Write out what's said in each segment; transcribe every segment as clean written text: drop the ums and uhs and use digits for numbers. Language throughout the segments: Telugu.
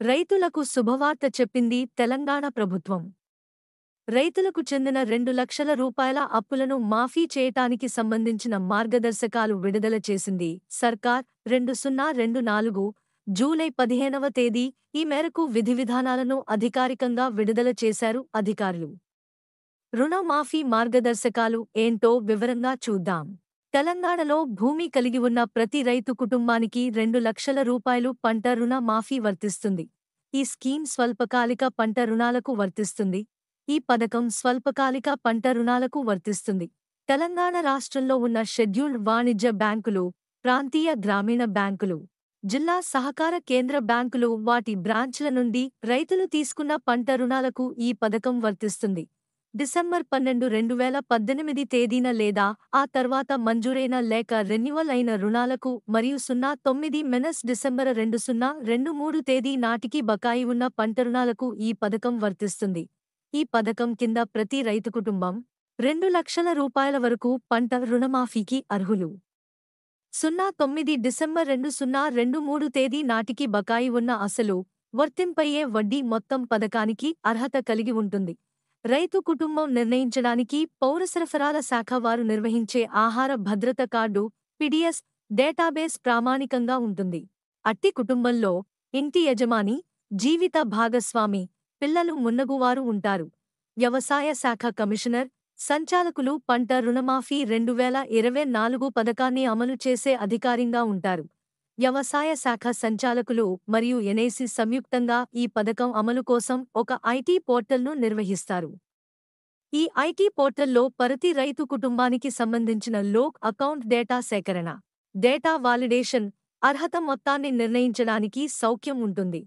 రైతులకు శుభవార్త చెప్పింది తెలంగాణ ప్రభుత్వం. రైతులకు చెందిన 2,00,000 రూపాయల అప్పులను మాఫీ చేయటానికి సంబంధించిన మార్గదర్శకాలు విడుదల చేసింది సర్కార్. 2024 జూలై 15వ తేదీ ఈ మేరకు విధివిధానాలను అధికారికంగా విడుదల చేశారు అధికారులు. రుణమాఫీ మార్గదర్శకాలు ఏంటో వివరంగా చూద్దాం. తెలంగాణలో భూమి కలిగి ఉన్న ప్రతి రైతు కుటుంబానికి 2,00,000 రూపాయలు పంట రుణ మాఫీ వర్తిస్తుంది. ఈ స్కీమ్ స్వల్పకాలిక పంట రుణాలకు వర్తిస్తుంది. ఈ పథకం స్వల్పకాలిక పంట రుణాలకు వర్తిస్తుంది. తెలంగాణ రాష్ట్రంలో ఉన్న షెడ్యూల్డ్ వాణిజ్య బ్యాంకులు, ప్రాంతీయ గ్రామీణ బ్యాంకులు, జిల్లా సహకార కేంద్ర బ్యాంకులు వాటి బ్రాంచ్ల నుండి రైతులు తీసుకున్న పంట రుణాలకు ఈ పథకం వర్తిస్తుంది. డిసెంబర్ 12, 2018 తేదీన లేదా ఆ తర్వాత మంజూరైన లేక రెన్యువల్ అయిన రుణాలకు మరియు 09-డిసెంబర్ 2023 తేదీ నాటికి బకాయి ఉన్న పంట రుణాలకు ఈ పథకం వర్తిస్తుంది. ఈ పథకం కింద ప్రతి రైతు కుటుంబం 2,00,000 రూపాయల వరకు పంట రుణమాఫీకి అర్హులు. 09 డిసెంబర్ 2023 తేదీ నాటికి బకాయి ఉన్న అసలు, వర్తింపయ్యే వడ్డీ మొత్తం పథకానికి అర్హత కలిగి ఉంటుంది. రైతు కుటుంబం నిర్ణయించడానికి పౌర సరఫరాల శాఖ వారు నిర్వహించే ఆహార భద్రత కార్డు (పిడిఎస్) డేటాబేస్ ప్రామాణికంగా ఉంటుంది. అట్టి కుటుంబంలో ఇంటి యజమాని, జీవిత భాగస్వామి, పిల్లలు మున్నగువారు ఉంటారు. వ్యవసాయ శాఖ కమిషనర్, సంచాలకులు పంట రుణమాఫీ 2024 పథకాన్ని అమలు చేసే అధికారిగా ఉంటారు. వ్యవసాయ శాఖ సంచాలకులు మరియు ఎన్ఐసి సంయుక్తంగా ఈ పథకం అమలు కోసం ఒక ఐటీ పోర్టల్ను నిర్వహిస్తారు. ఈ ఐటీ పోర్టల్లో ప్రతి రైతు కుటుంబానికి సంబంధించిన లోక్ అకౌంట్ డేటా సేకరణ, డేటా వాలిడేషన్, అర్హత మొత్తాన్ని నిర్ణయించడానికి సౌఖ్యం ఉంటుంది.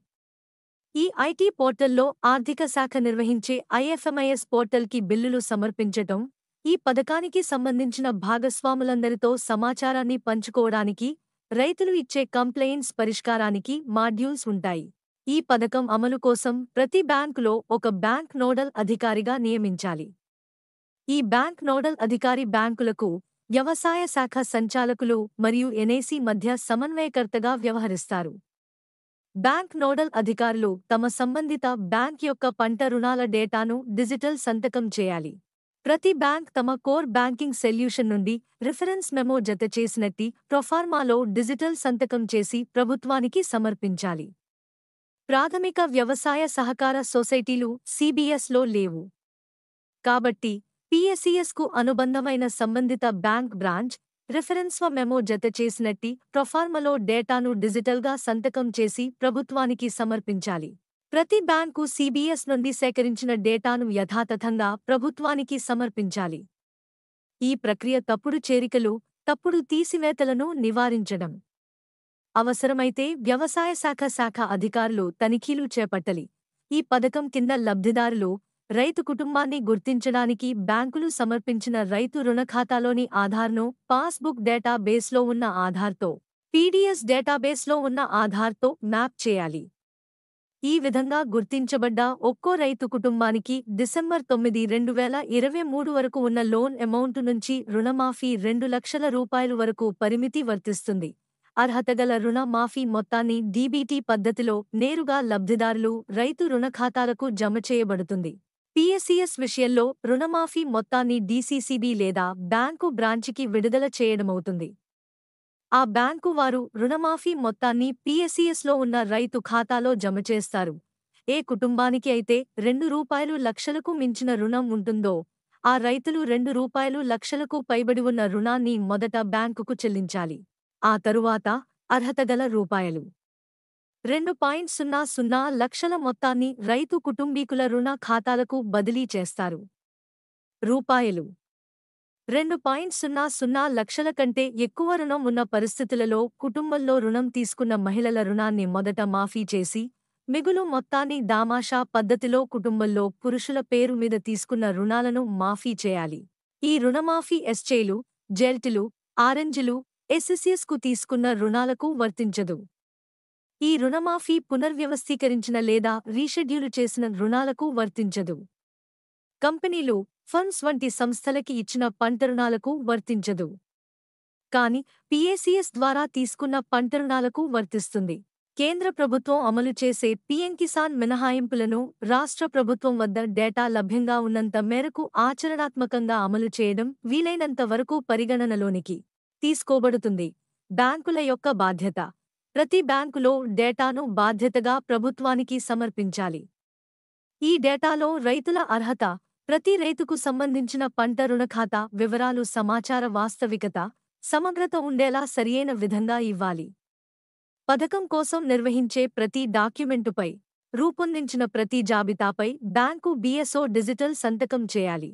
ఈ ఐటీ పోర్టల్లో ఆర్థిక శాఖ నిర్వహించే ఐఎఫ్ఎంఐఎస్ పోర్టల్కి బిల్లులు సమర్పించటం, ఈ పథకానికి సంబంధించిన భాగస్వాములందరితో సమాచారాన్ని పంచుకోవడానికి, రైతులు ఇచ్చే కంప్లెయింట్స్ పరిష్కారానికి మాడ్యూల్స్ ఉంటాయి. ఈ పథకం అమలు కోసం ప్రతి బ్యాంకులో ఒక బ్యాంక్ నోడల్ అధికారిగా నియమించాలి. ఈ బ్యాంక్ నోడల్ అధికారి బ్యాంకులకు, వ్యవసాయ శాఖ సంచాలకులు మరియు ఎన్ఐసి మధ్య సమన్వయకర్తగా వ్యవహరిస్తారు. బ్యాంక్ నోడల్ అధికారులు తమ సంబంధిత బ్యాంక్ యొక్క పంట రుణాల డేటాను డిజిటల్ సంతకం చేయాలి. ప్రతి బ్యాంక్ తమ కోర్ బ్యాంకింగ్ సొల్యూషన్ నుండి రిఫరెన్స్ మెమో జతచేసినట్టి ప్రొఫార్మాలో డిజిటల్ సంతకం చేసి ప్రభుత్వానికి సమర్పించాలి. ప్రాథమిక వ్యవసాయ సహకార సొసైటీలు సిబిఎస్లో లేవు. కాబట్టి పిఎసిఎస్కు అనుబంధమైన సంబంధిత బ్యాంక్ బ్రాంచ్ రిఫరెన్స్ మెమో జతచేసినట్టి ప్రొఫార్మాలో డేటాను డిజిటల్గా సంతకం చేసి ప్రభుత్వానికి సమర్పించాలి. ప్రతి బ్యాంకు సిబిఎస్ నుండి సేకరించిన డేటాను యథాతథంగా ప్రభుత్వానికి సమర్పించాలి. ఈ ప్రక్రియ తప్పుడు చేరికలు, తప్పుడు తీసివేతలను నివారించడం. అవసరమైతే వ్యవసాయ శాఖ అధికారులు తనిఖీలు చేపట్టాలి. ఈ పథకం కింద లబ్ధిదారులు, రైతు కుటుంబాన్ని గుర్తించడానికి బ్యాంకులు సమర్పించిన రైతు రుణ ఖాతాలోని ఆధార్ను పాస్బుక్ డేటా బేస్లో ఉన్న ఆధార్తో, పీడీఎస్ డేటాబేస్లో ఉన్న ఆధార్తో మ్యాప్ చేయాలి. ఈ విధంగా గుర్తించబడ్డ ఒక్కో రైతు కుటుంబానికి డిసెంబర్ 9, 2023 వరకు ఉన్న లోన్ అమౌంట్ నుంచి రుణమాఫీ 2,00,000 రూపాయలు వరకు పరిమితి వర్తిస్తుంది. అర్హతగల రుణ మాఫీ మొత్తాన్ని డీబీటీ పద్ధతిలో నేరుగా లబ్ధిదారులు, రైతు రుణ ఖాతాలకు జమ చేయబడుతుంది. పిఎసిఎస్ విషయంలో రుణమాఫీ మొత్తాన్ని డీసీసీబీ లేదా బ్యాంకు బ్రాంచికి విడుదల చేయడమవుతుంది. ఆ బ్యాంకు వారు రుణమాఫీ మొత్తాన్ని పిఎసిఎస్లో ఉన్న రైతు ఖాతాలో జమ చేస్తారు. ఏ కుటుంబానికి అయితే రూ.2,00,000కు మించిన రుణం ఉంటుందో, ఆ రైతులు రూ.2,00,000కు పైబడి ఉన్న రుణాన్ని మొదట బ్యాంకుకు చెల్లించాలి. ఆ తరువాత అర్హతగల రూ.2.00 లక్షల మొత్తాన్ని రైతు కుటుంబీకుల రుణ ఖాతాలకు బదిలీ చేస్తారు. రూ.2.00 లక్షల కంటే ఎక్కువ రుణం ఉన్న పరిస్థితులలో కుటుంబంలో రుణం తీసుకున్న మహిళల రుణాన్ని మొదట మాఫీ చేసి, మిగులు మొత్తాన్ని దామాషా పద్ధతిలో కుటుంబంలో పురుషుల పేరు మీద తీసుకున్న రుణాలను మాఫీ చేయాలి. ఈ రుణమాఫీ ఎస్చేలు, జెల్టిలు, ఆరెంజ్లు, ఎస్ఎస్ఎస్కు తీసుకున్న రుణాలకు వర్తించదు. ఈ రుణమాఫీ పునర్వ్యవస్థీకరించిన లేదా రీషెడ్యూలు చేసిన రుణాలకు వర్తించదు. కంపెనీలు, ఫండ్స్ వంటి సంస్థలకి ఇచ్చిన పంట రుణాలకు వర్తించదు. కాని పిఎసిఎస్ ద్వారా తీసుకున్న పంట రుణాలకు వర్తిస్తుంది. కేంద్ర ప్రభుత్వం అమలు చేసే పీఎం కిసాన్ మినహాయింపులను రాష్ట్ర ప్రభుత్వం వద్ద డేటా లభ్యంగా ఉన్నంత మేరకు ఆచరణాత్మకంగా అమలు చేయడం వీలైనంత వరకు పరిగణనలోనికి తీసుకోబడుతుంది. బ్యాంకుల యొక్క బాధ్యత. ప్రతి బ్యాంకులో డేటాను బాధ్యతగా ప్రభుత్వానికి సమర్పించాలి. ఈ డేటాలో రైతుల అర్హత, ప్రతి రైతుకు సంబంధించిన పంట రుణ ఖాతా వివరాలు సమాచార వాస్తవికత, సమగ్రత ఉండేలా సరియైన విధంగా ఇవ్వాలి. పథకం కోసం నిర్వహించే ప్రతి డాక్యుమెంటుపై, రూపొందించిన ప్రతి జాబితాపై బ్యాంకు బీఎస్ఓ డిజిటల్ సంతకం చేయాలి.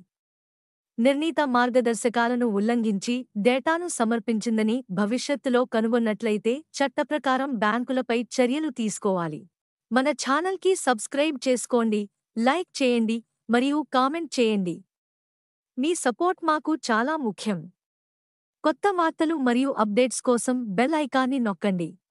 నిర్ణీత మార్గదర్శకాలను ఉల్లంఘించి డేటాను సమర్పించిందని భవిష్యత్తులో కనుగొన్నట్లయితే చట్టప్రకారం బ్యాంకులపై చర్యలు తీసుకోవాలి. మన ఛానల్కి సబ్స్క్రైబ్ చేసుకోండి, లైక్ చేయండి మరియు కామెంట్ చేయండి. మీ సపోర్ట్ మాకు చాలా ముఖ్యం. కొత్త వార్తలు మరియు అప్డేట్స్ కోసం బెల్ ఐకాన్ని నొక్కండి.